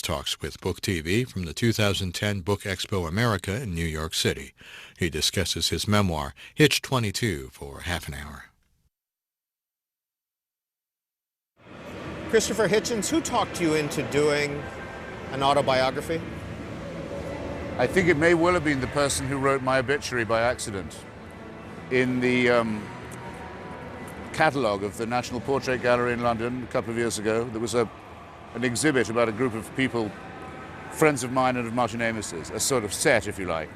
talks with Book TV from the 2010 Book Expo America in New York City. He discusses his memoir, Hitch 22, for half an hour. Christopher Hitchens, who talked you into doing an autobiography? I think it may well have been the person who wrote my obituary by accident. In the catalogue of the National Portrait Gallery in London a couple of years ago, there was an exhibit about a group of people, friends of mine and of Martin Amis's, a sort of set, if you like.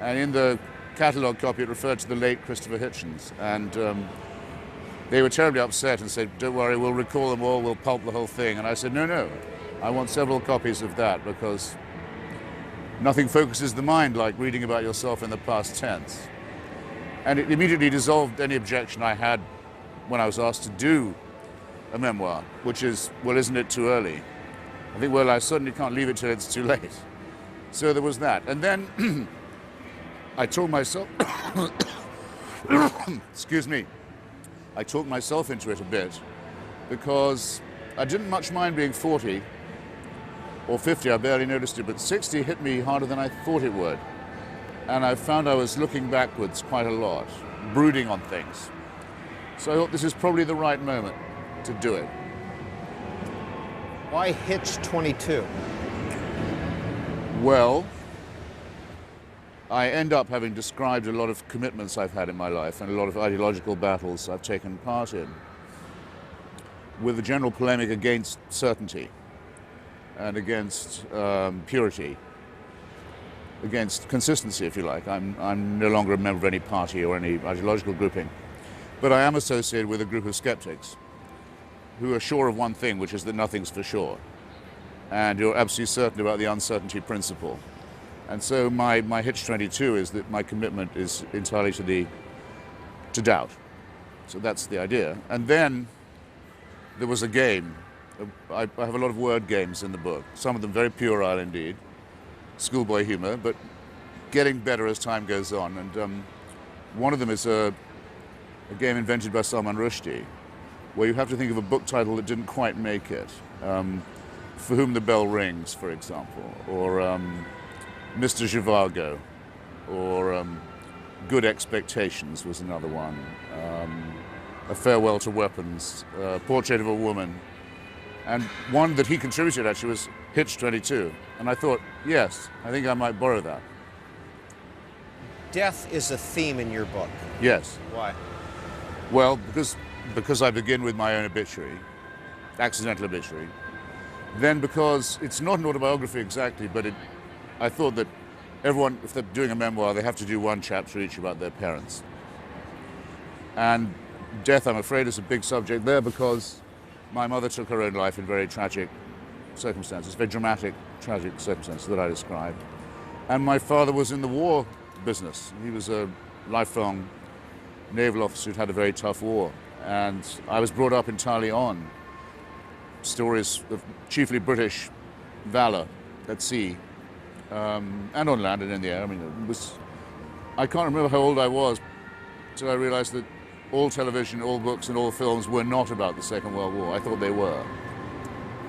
And in the catalogue copy, it referred to the late Christopher Hitchens. And they were terribly upset and said, "Don't worry, we'll recall them all, we'll pulp the whole thing." And I said, no, I want several copies of that, because nothing focuses the mind like reading about yourself in the past tense. And it immediately dissolved any objection I had when I was asked to do a memoir, which is, well, isn't it too early? I think, well, I certainly can't leave it till it's too late. So there was that. And then I talked myself, excuse me, I talked myself into it a bit, because I didn't much mind being 40 or 50, I barely noticed it, but 60 hit me harder than I thought it would. And I found I was looking backwards quite a lot, brooding on things. So I thought this is probably the right moment to do it. Why Hitch 22? Well, I end up having described a lot of commitments I've had in my life and a lot of ideological battles I've taken part in, with a general polemic against certainty and against purity, against consistency, if you like. I'm no longer a member of any party or any ideological grouping, but I am associated with a group of skeptics who are sure of one thing, which is that nothing's for sure, and you're absolutely certain about the uncertainty principle. And so my Hitch 22 is that my commitment is entirely to doubt. So that's the idea. And then there was a game. I have a lot of word games in the book, some of them very puerile indeed, schoolboy humor, but getting better as time goes on. And one of them is a game invented by Salman Rushdie, where you have to think of a book title that didn't quite make it. For Whom the Bell Rings, for example, or Mr. Zhivago, or Good Expectations was another one, A Farewell to Weapons, Portrait of a Woman, and one that he contributed actually was Hitch 22, and I thought, yes, I think I might borrow that. Death is a theme in your book. Yes. Why? Well, because I begin with my own obituary, accidental obituary, then because it's not an autobiography exactly, but I thought that everyone, if they're doing a memoir, they have to do one chapter each about their parents. And death, I'm afraid, is a big subject there, because my mother took her own life in very tragic circumstances, very dramatic, tragic circumstances that I described. And my father was in the war business. He was a lifelong naval officer who'd had a very tough war. And I was brought up entirely on stories of chiefly British valor at sea, and on land and in the air. I mean, I can't remember how old I was until I realized that all television, all books, and all films were not about the Second World War. I thought they were.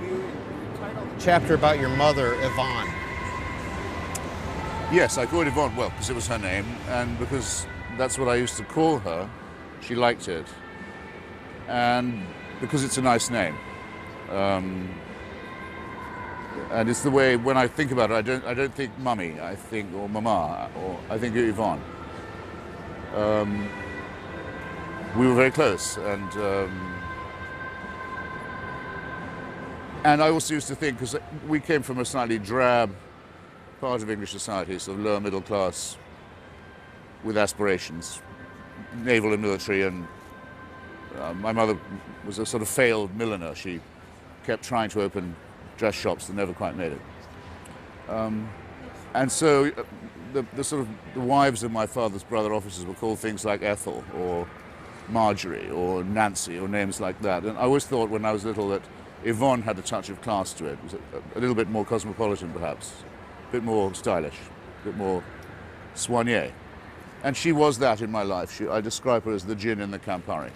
You titled the chapter about your mother, Yvonne. Yes, I called Yvonne, well, because it was her name, and because that's what I used to call her. She liked it. And because it's a nice name. And it's the way, when I think about it, I don't think mummy, I think, or mama, or I think Yvonne. We were very close, and I also used to think, because we came from a slightly drab part of English society, sort of lower middle class, with aspirations, naval and military, and my mother was a sort of failed milliner. She kept trying to open dress shops that never quite made it. And so the sort of the wives of my father's brother officers were called things like Ethel or Marjorie or Nancy or names like that. And I always thought when I was little that Yvonne had a touch of class to it. It was a little bit more cosmopolitan perhaps, a bit more stylish, a bit more soignée. And she was that in my life. I describe her as the gin in the Campari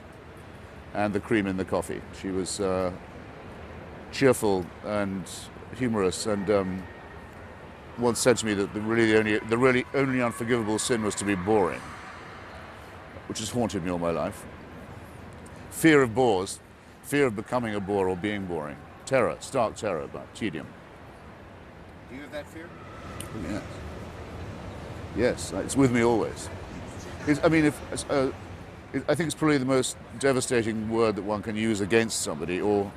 and the cream in the coffee. She was cheerful and humorous, and once said to me that the really only unforgivable sin was to be boring, which has haunted me all my life. Fear of bores, fear of becoming a bore or being boring. Terror, stark terror about tedium. Do you have that fear? Oh, yes. Yes, it's with me always. I think it's probably the most devastating word that one can use against somebody, or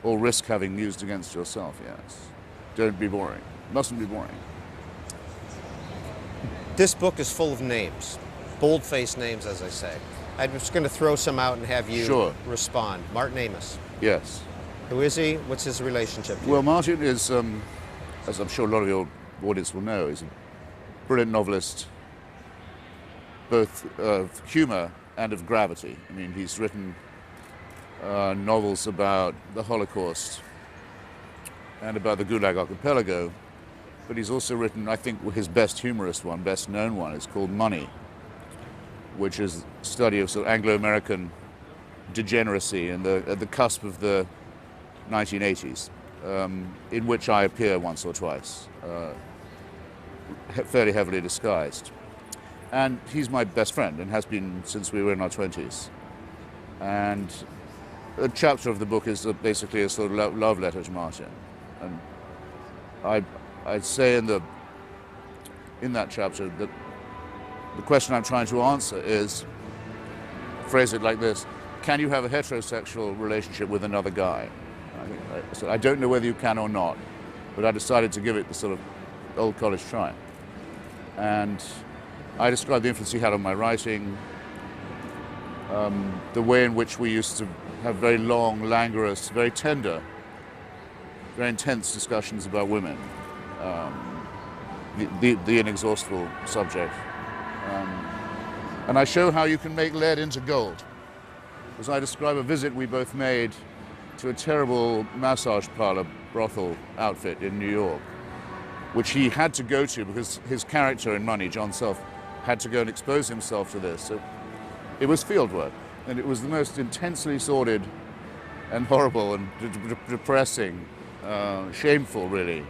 risk having used against yourself, yes. Don't be boring. Mustn't be boring. This book is full of names, bold-faced names, as I say. I'm just going to throw some out and have you respond. Martin Amis. Yes. Who is he? What's his relationship to you? Well, Martin is, as I'm sure a lot of your audience will know, is a brilliant novelist, both of humor and of gravity. I mean, he's written novels about the Holocaust and about the Gulag Archipelago, but he's also written, I think, his best humorous one, best known one, is called Money, which is a study of sort of Anglo-American degeneracy and at the cusp of the 1980s, in which I appear once or twice, fairly heavily disguised. And he's my best friend and has been since we were in our 20s. And a chapter of the book is basically a sort of love letter to Martin. And I'd say in that chapter that the question I'm trying to answer is, phrase it like this: can you have a heterosexual relationship with another guy? I don't know whether you can or not, but I decided to give it the sort of old college try. And I described the influence he had on my writing, the way in which we used to have very long, languorous, very tender, very intense discussions about women, the inexhaustible subject. And I show how you can make lead into gold. As I describe a visit we both made to a terrible massage parlor brothel outfit in New York, which he had to go to because his character in Money, John Self, had to go and expose himself to this. So it was field work, and it was the most intensely sordid and horrible and depressing, shameful, really,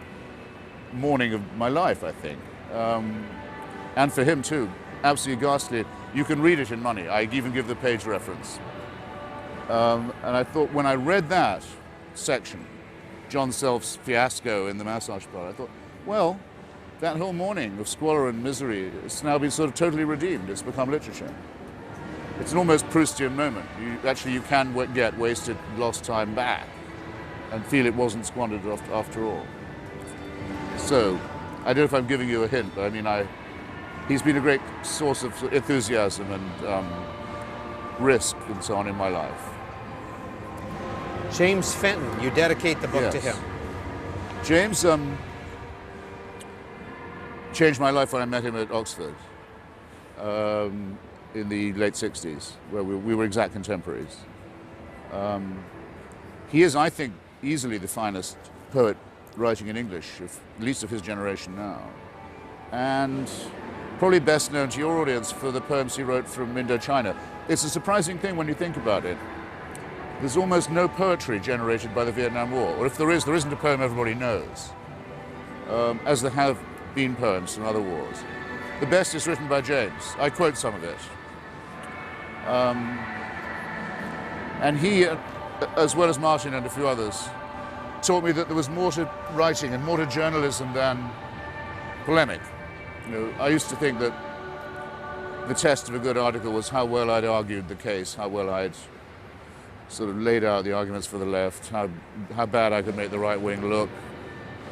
morning of my life, I think. And for him, too, absolutely ghastly. You can read it in Money. I even give the page reference. And I thought, when I read that section, John Self's fiasco in the massage parlor, I thought, well, that whole morning of squalor and misery has now been sort of totally redeemed. It's become literature. It's an almost Proustian moment. You can get wasted, lost time back and feel it wasn't squandered after all. So, I don't know if I'm giving you a hint, but I mean, he's been a great source of enthusiasm and risk and so on in my life. James Fenton, you dedicate the book to him. James changed my life when I met him at Oxford in the late 60s, where we were exact contemporaries. He is, I think, easily the finest poet writing in English, at least of his generation now. And probably best known to your audience for the poems he wrote from Indochina. It's a surprising thing when you think about it. There's almost no poetry generated by the Vietnam War, or if there isn't a poem everybody knows, as there have been poems from other wars. The best is written by James. I quote some of it. And he, as well as Martin and a few others, taught me that there was more to writing and more to journalism than polemic. You know, I used to think that the test of a good article was how well I'd argued the case, how well I'd sort of laid out the arguments for the left, how bad I could make the right wing look,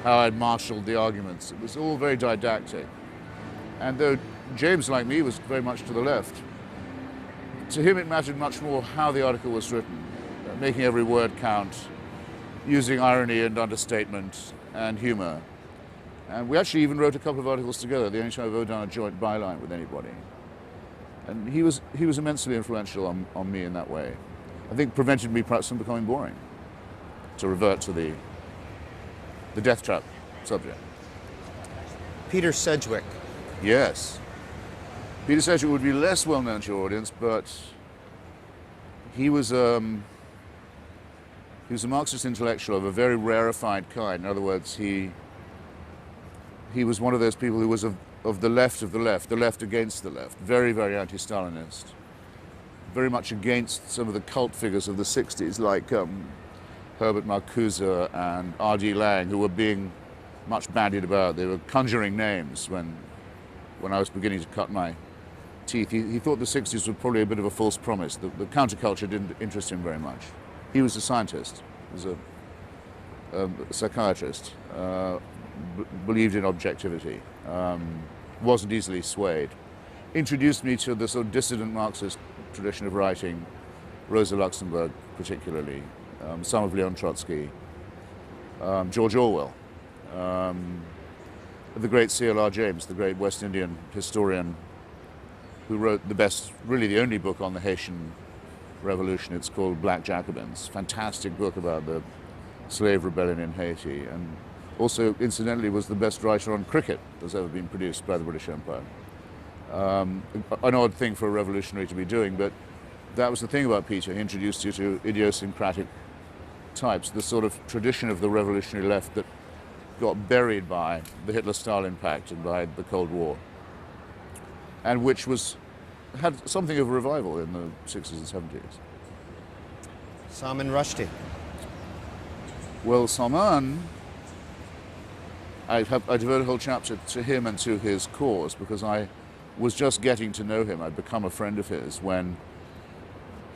how I'd marshaled the arguments. It was all very didactic. And though James, like me, was very much to the left, to him it mattered much more how the article was written, making every word count, using irony and understatement and humor. And we actually even wrote a couple of articles together, the only time I've ever done a joint byline with anybody. And he was immensely influential on me in that way. I think prevented me perhaps from becoming boring, to revert to the death trap subject. Peter Sedgwick. Yes. Peter Sedgwick would be less well known to your audience, but he was He was a Marxist intellectual of a very rarefied kind. In other words, he was one of those people who was of the left the left against the left, very, very anti-Stalinist, very much against some of the cult figures of the 60s, like Herbert Marcuse and R.D. Laing, who were being much bandied about. They were conjuring names when I was beginning to cut my teeth. He thought the 60s were probably a bit of a false promise. The counterculture didn't interest him very much. He was a scientist, he was a psychiatrist, believed in objectivity, wasn't easily swayed. Introduced me to the sort of dissident Marxist tradition of writing, Rosa Luxemburg particularly, some of Leon Trotsky, George Orwell, the great C.L.R. James, the great West Indian historian who wrote the best, really the only book on the Haitian Revolution. It's called Black Jacobins. Fantastic book about the slave rebellion in Haiti, and also, incidentally, was the best writer on cricket that's ever been produced by the British Empire. An odd thing for a revolutionary to be doing, but that was the thing about Peter. He introduced you to idiosyncratic types, the sort of tradition of the revolutionary left that got buried by the Hitler-Stalin Pact and by the Cold War, and which had something of a revival in the 60s and 70s. Salman Rushdie. Well, Salman, I devote a whole chapter to him and to his cause, because I was just getting to know him. I'd become a friend of his when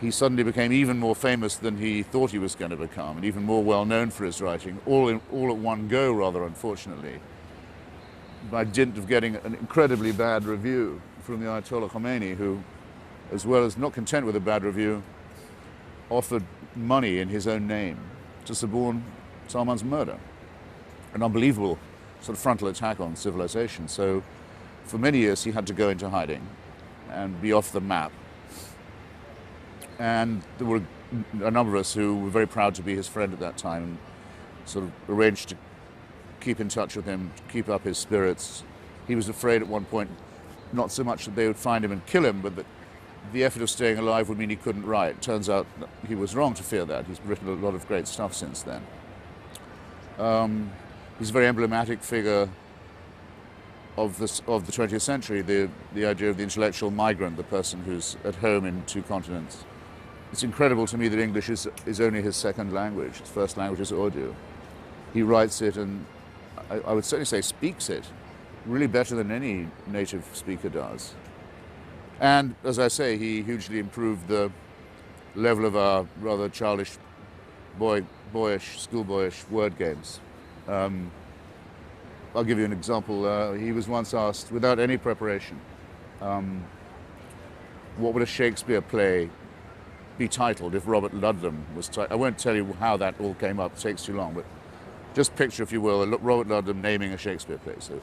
he suddenly became even more famous than he thought he was going to become, and even more well known for his writing, all at one go, rather unfortunately, by dint of getting an incredibly bad review from the Ayatollah Khomeini, who, as well as not content with a bad review, offered money in his own name to suborn Salman's murder. An unbelievable sort of frontal attack on civilization. So for many years he had to go into hiding and be off the map. And there were a number of us who were very proud to be his friend at that time and sort of arranged to keep in touch with him, to keep up his spirits. He was afraid at one point, not so much that they would find him and kill him, but that the effort of staying alive would mean he couldn't write. Turns out that he was wrong to fear that. He's written a lot of great stuff since then. He's a very emblematic figure of the 20th century, the idea of the intellectual migrant, the person who's at home in two continents. It's incredible to me that English is only his second language. His first language is Urdu. He writes it, and I would certainly say speaks it, really better than any native speaker does. And, as I say, he hugely improved the level of our rather childish, boyish, schoolboyish word games. I'll give you an example. He was once asked, without any preparation, what would a Shakespeare play be titled if Robert Ludlum was titled? I won't tell you how that all came up, it takes too long, but just picture, if you will, Robert Ludlum naming a Shakespeare play. So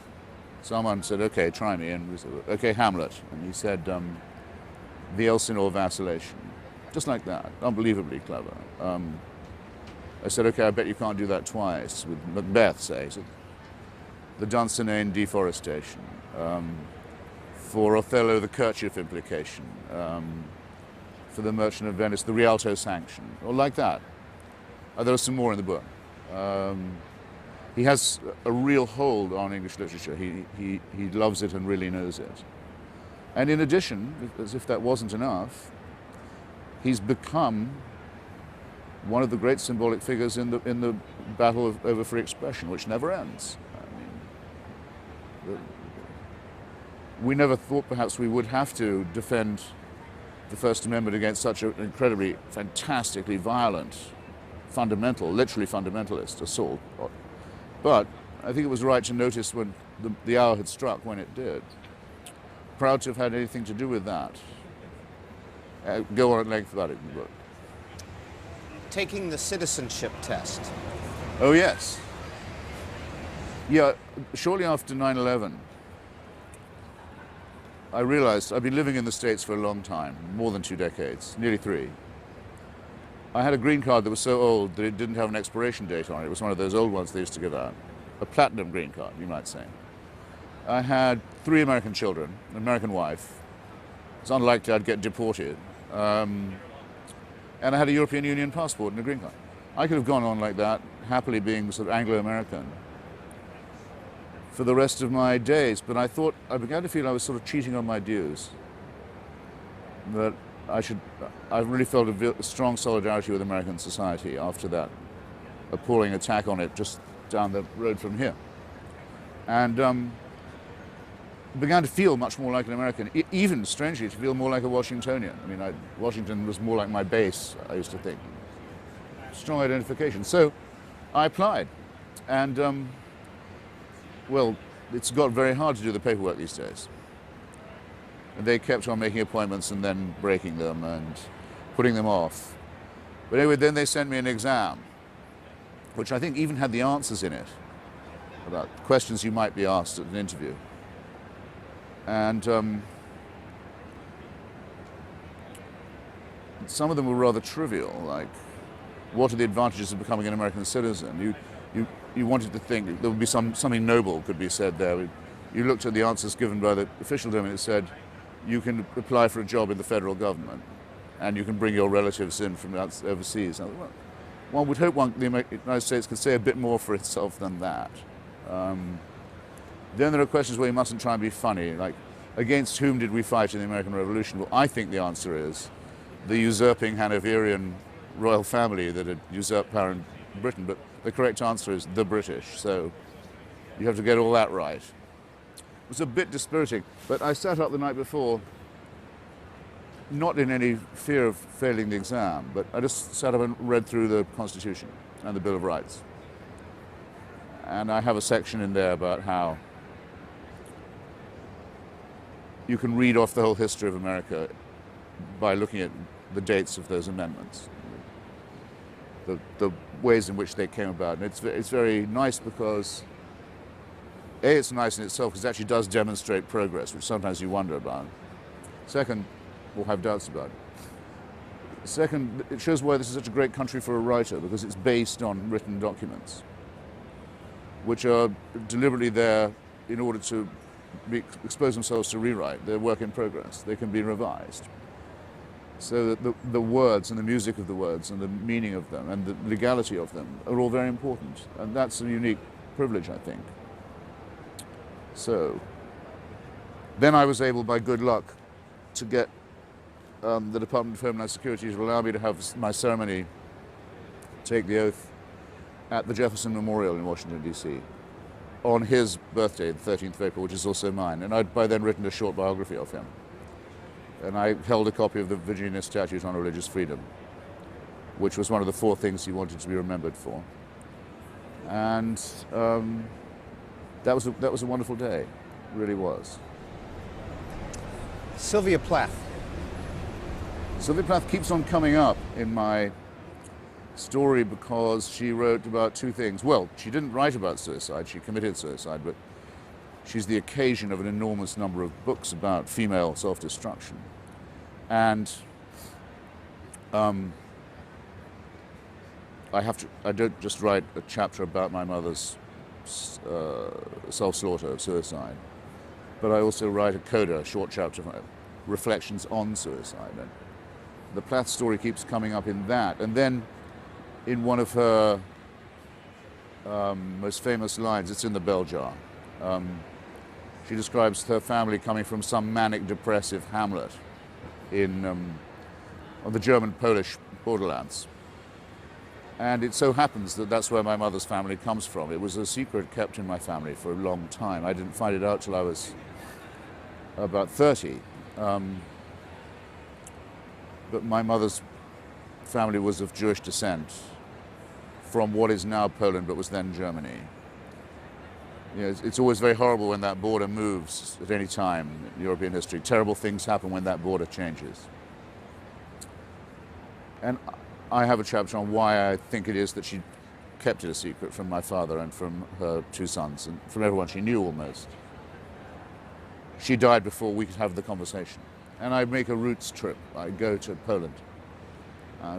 someone said, okay, try me, and we said, okay, Hamlet. And he said, the Elsinore Vacillation. Just like that, unbelievably clever. I said, okay, I bet you can't do that twice, with Macbeth, say. He said, the Dunsinane Deforestation. For Othello, the kerchief implication. For the Merchant of Venice, the Rialto sanction, or like that. There are some more in the book. He has a real hold on English literature. He loves it and really knows it. And in addition, as if that wasn't enough, he's become one of the great symbolic figures in the battle over free expression, which never ends. I mean, we never thought perhaps we would have to defend the First Amendment against such an incredibly, fantastically violent, fundamental, literally fundamentalist assault. But I think it was right to notice when the hour had struck when it did. Proud to have had anything to do with that. Go on at length about it in the book. Taking the citizenship test. Oh, yes. Yeah, shortly after 9/11, I realized I've been living in the States for a long time, more than 2 decades, nearly 3. I had a green card that was so old that it didn't have an expiration date on it. It was one of those old ones they used to give out. A platinum green card, you might say. I had 3 American children, an American wife. It's unlikely I'd get deported. And I had a European Union passport and a green card. I could have gone on like that, happily being sort of Anglo-American for the rest of my days, but I began to feel I was sort of cheating on my dues. That I really felt a strong solidarity with American society after that appalling attack on it just down the road from here. And began to feel much more like an American, even, strangely, to feel more like a Washingtonian. I mean, Washington was more like my base, I used to think. Strong identification. So I applied. And, well, it's got very hard to do the paperwork these days. And they kept on making appointments and then breaking them and putting them off. But anyway, then they sent me an exam, which I think even had the answers in it about questions you might be asked at an interview. And some of them were rather trivial, like, what are the advantages of becoming an American citizen? You wanted to think there would be something noble could be said there. You looked at the answers given by the official domain. It said, you can apply for a job in the federal government, and you can bring your relatives in from overseas. Well, one would hope the United States could say a bit more for itself than that. Then there are questions where you mustn't try and be funny, like, against whom did we fight in the American Revolution? Well, I think the answer is the usurping Hanoverian royal family that had usurped power in Britain, but the correct answer is the British, so you have to get all that right. It was a bit dispiriting, but I sat up the night before, not in any fear of failing the exam, but I just sat up and read through the Constitution and the Bill of Rights. And I have a section in there about how you can read off the whole history of America by looking at the dates of those amendments, the ways in which they came about. And it's very nice because, A, it's nice in itself because it actually does demonstrate progress, which sometimes you wonder about. Second, or have doubts about. Second, it shows why this is such a great country for a writer, because it's based on written documents, which are deliberately there in order to expose themselves to rewrite. They're work in progress. They can be revised. So that the words and the music of the words and the meaning of them and the legality of them are all very important. And that's a unique privilege, I think. So then I was able, by good luck, to get the Department of Homeland Security to allow me to have my ceremony, take the oath, at the Jefferson Memorial in Washington, D.C., on his birthday, the 13th of April, which is also mine. And I'd by then written a short biography of him. And I held a copy of the Virginia Statute on Religious Freedom, which was one of the 4 things he wanted to be remembered for. And that was a wonderful day. It really was. Sylvia Plath. Sylvia Plath keeps on coming up in my story because she wrote about 2 things. Well, she didn't write about suicide, she committed suicide, but she's the occasion of an enormous number of books about female self-destruction. And I don't just write a chapter about my mother's self-slaughter, suicide, but I also write a coda, a short chapter, reflections on suicide. And the Plath story keeps coming up in that. And then in one of her most famous lines, it's in The Bell Jar, she describes her family coming from some manic depressive hamlet on the German-Polish borderlands. And it so happens that that's where my mother's family comes from. It was a secret kept in my family for a long time. I didn't find it out till I was about 30. But my mother's family was of Jewish descent from what is now Poland, but was then Germany. You know, it's always very horrible when that border moves at any time in European history. Terrible things happen when that border changes. And I have a chapter on why I think it is that she kept it a secret from my father and from her 2 sons and from everyone she knew almost. She died before we could have the conversation. And I make a roots trip. I go to Poland,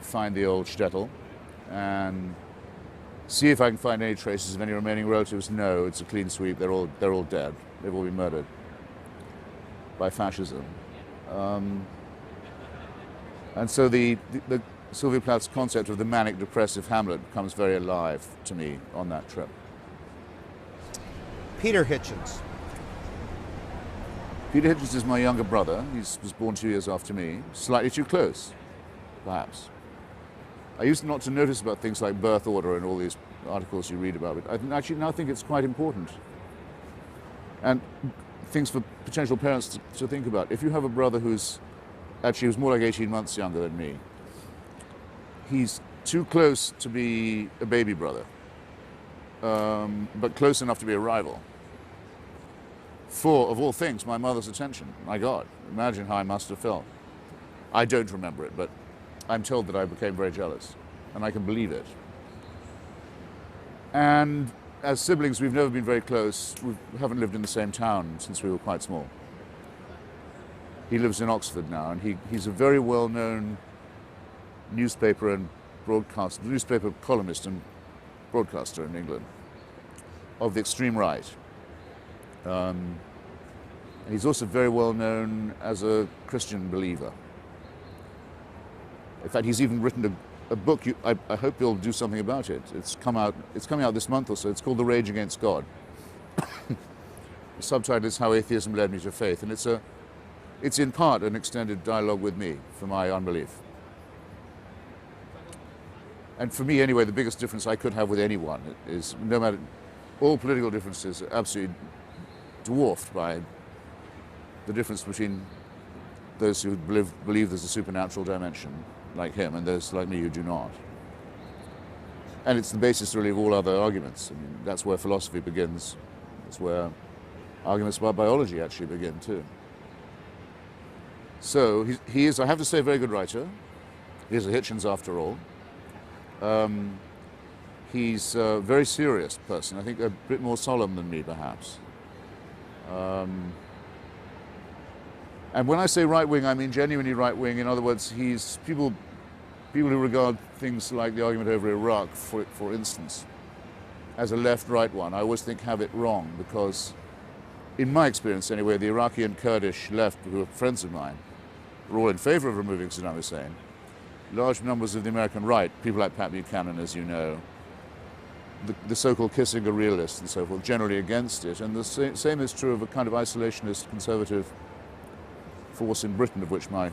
find the old shtetl, and see if I can find any traces of any remaining relatives. No, it's a clean sweep. They're all dead. They've all been murdered by fascism. And so the Sylvia Plath's concept of the manic depressive Hamlet becomes very alive to me on that trip. Peter Hitchens. Peter Hitchens is my younger brother. He was born 2 years after me. Slightly too close, perhaps. I used not to notice about things like birth order and all these articles you read about it. I actually now think it's quite important. And things for potential parents to think about. If you have a brother who's more like 18 months younger than me, he's too close to be a baby brother, but close enough to be a rival. For, of all things, my mother's attention. My God, imagine how I must have felt. I don't remember it, but I'm told that I became very jealous, and I can believe it. And as siblings, we've never been very close. We haven't lived in the same town since we were quite small. He lives in Oxford now, and he's a very well-known newspaper columnist and broadcaster in England of the extreme right. And he's also very well known as a Christian believer. In fact, he's even written a book. I hope you'll do something about it. It's coming out this month or so. It's called The Rage Against God. The subtitle is How Atheism Led Me to Faith, and it's in part an extended dialogue with me for my unbelief. And for me, anyway, the biggest difference I could have with anyone is, no matter, all political differences are absolutely dwarfed by the difference between those who believe there's a supernatural dimension, like him, and those like me who do not. And it's the basis, really, of all other arguments. I mean, that's where philosophy begins. That's where arguments about biology actually begin, too. So he is, I have to say, a very good writer. He is a Hitchens, after all. He's a very serious person, I think a bit more solemn than me, perhaps. And when I say right-wing, I mean genuinely right-wing. In other words, he's people who regard things like the argument over Iraq, for instance, as a left-right one, I always think have it wrong, because in my experience anyway, the Iraqi and Kurdish left, who are friends of mine, were all in favor of removing Saddam Hussein. Large numbers of the American right, people like Pat Buchanan, as you know, the so-called Kissinger realists and so forth, generally against it. And the same is true of a kind of isolationist conservative force in Britain, of which my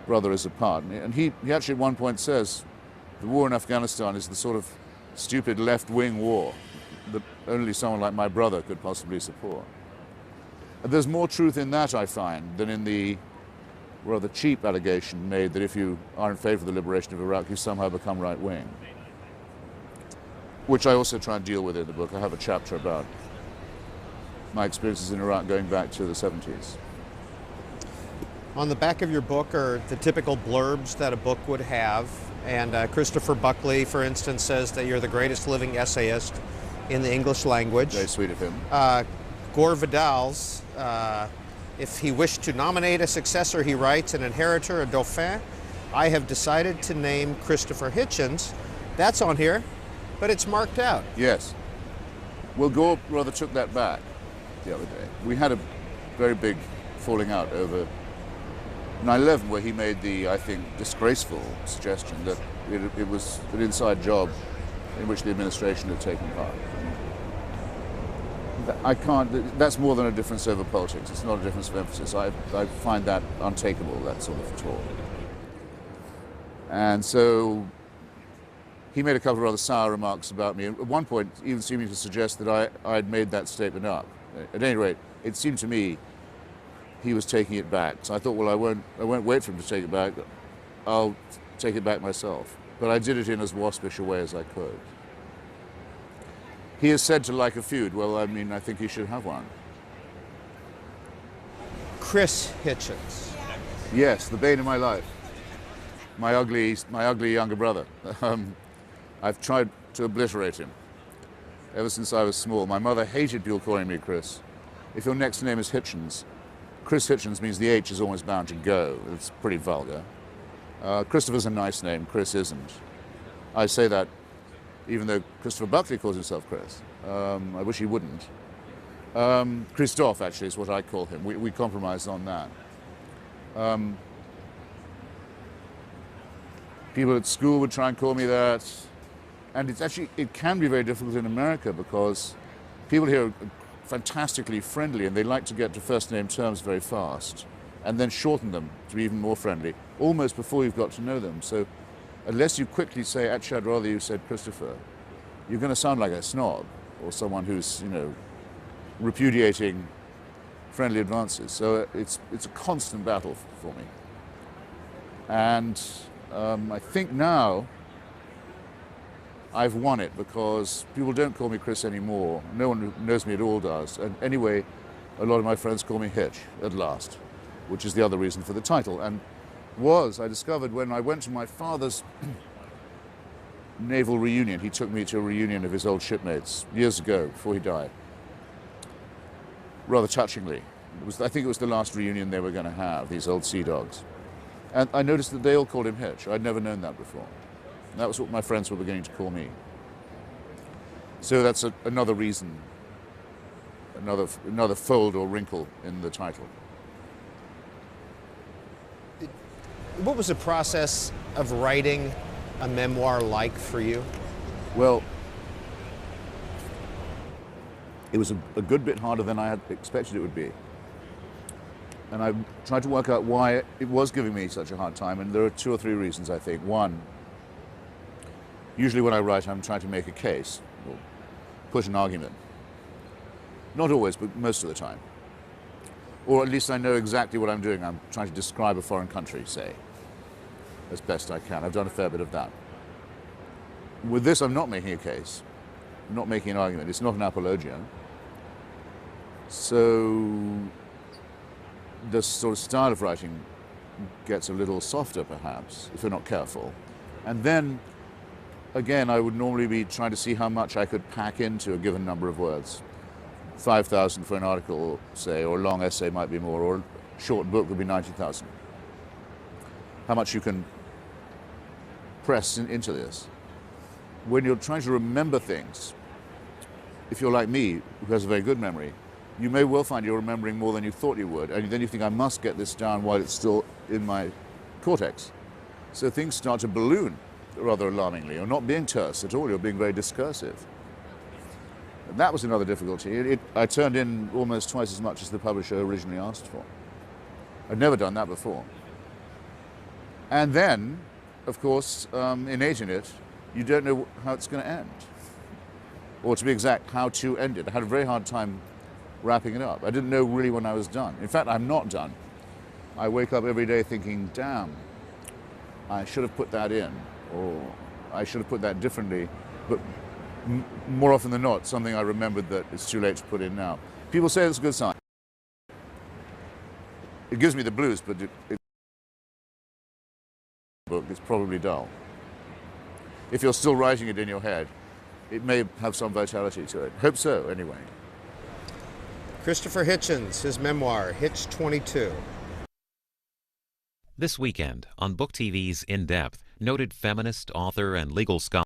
brother is a part. And he actually at one point says the war in Afghanistan is the sort of stupid left-wing war that only someone like my brother could possibly support. And there's more truth in that, I find, than in the rather cheap allegation made that if you are in favor of the liberation of Iraq, you somehow become right-wing, which I also try and deal with in the book. I have a chapter about my experiences in Iraq going back to the 70s. On the back of your book are the typical blurbs that a book would have, and Christopher Buckley, for instance, says that you're the greatest living essayist in the English language. Very sweet of him. Gore Vidal's, if he wished to nominate a successor, he writes, an inheritor, a dauphin. I have decided to name Christopher Hitchens. That's on here, but it's marked out. Yes. Well, Gore rather took that back the other day. We had a very big falling out over 9/11, where he made the, I think, disgraceful suggestion that it was an inside job in which the administration had taken part. I can't, that's more than a difference over politics. It's not a difference of emphasis. I find that untakeable, that sort of talk. And so he made a couple of rather sour remarks about me. At one point, even seeming to suggest that I'd made that statement up. At any rate, it seemed to me he was taking it back. So I thought, well, I won't wait for him to take it back. I'll take it back myself. But I did it in as waspish a way as I could. He is said to like a feud. Well, I mean, I think he should have one. Chris Hitchens. Yes, the bane of my life. My ugly younger brother. I've tried to obliterate him ever since I was small. My mother hated people calling me Chris. If your next name is Hitchens, Chris Hitchens means the H is always bound to go. It's pretty vulgar. Christopher's a nice name. Chris isn't. I say that even though Christopher Buckley calls himself Chris. I wish he wouldn't. Christophe, actually, is what I call him. We compromised on that. People at school would try and call me that. And it can be very difficult in America because people here are fantastically friendly and they like to get to first name terms very fast and then shorten them to be even more friendly, almost before you've got to know them. So unless you quickly say, actually, I'd rather you said Christopher, you're going to sound like a snob or someone who's, repudiating friendly advances. So it's a constant battle for me. And I think now I've won it because people don't call me Chris anymore. No one who knows me at all does. And anyway, a lot of my friends call me Hitch at last, which is the other reason for the title. And I discovered when I went to my father's naval reunion. He took me to a reunion of his old shipmates years ago before he died. Rather touchingly. I think it was the last reunion they were going to have, these old sea dogs. And I noticed that they all called him Hitch. I'd never known that before. And that was what my friends were beginning to call me. So that's another reason, another fold or wrinkle in the title. What was the process of writing a memoir like for you? Well, it was a good bit harder than I had expected it would be. And I tried to work out why it was giving me such a hard time, and there are 2 or 3 reasons, I think. One, usually when I write, I'm trying to make a case, or put an argument. Not always, but most of the time. Or at least I know exactly what I'm doing. I'm trying to describe a foreign country, say, as best I can. I've done a fair bit of that. With this, I'm not making a case. I'm not making an argument. It's not an apologia. So the sort of style of writing gets a little softer, perhaps, if you're not careful. And then, again, I would normally be trying to see how much I could pack into a given number of words. 5,000 for an article, say, or a long essay might be more, or a short book would be 90,000. How much you can press into this. When you're trying to remember things, if you're like me, who has a very good memory, you may well find you're remembering more than you thought you would, and then you think, I must get this down while it's still in my cortex. So things start to balloon rather alarmingly. You're not being terse at all, you're being very discursive. And that was another difficulty. I turned in almost twice as much as the publisher originally asked for. I'd never done that before. And then, of course, innate in it, you don't know how it's going to end. Or to be exact, how to end it. I had a very hard time wrapping it up. I didn't know really when I was done. In fact, I'm not done. I wake up every day thinking, damn, I should have put that in, or I should have put that differently. But more often than not, something I remembered that it's too late to put in now. People say it's a good sign. It gives me the blues, but book is probably dull. If you're still writing it in your head, it may have some vitality to it. Hope so, anyway. Christopher Hitchens, his memoir, Hitch 22. This weekend on Book TV's In Depth, noted feminist, author, and legal scholar